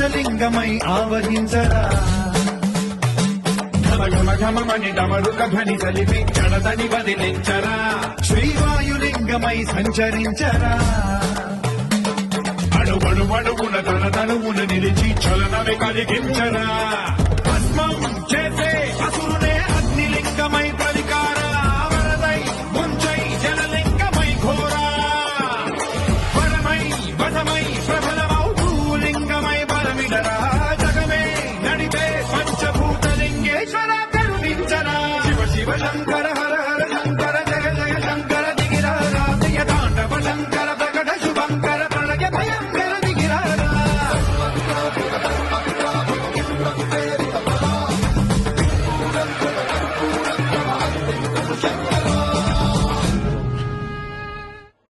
ఆకాశలింగమై ఆవహించరా ఘమఘమని డమరుక ధ్వని కలిపి జడదని వదిలించరా శ్రీవాయులింగమై సంచరించరా అడుగడుగడుగున తన తనువును నిలిచి చలనమే కలిగించరా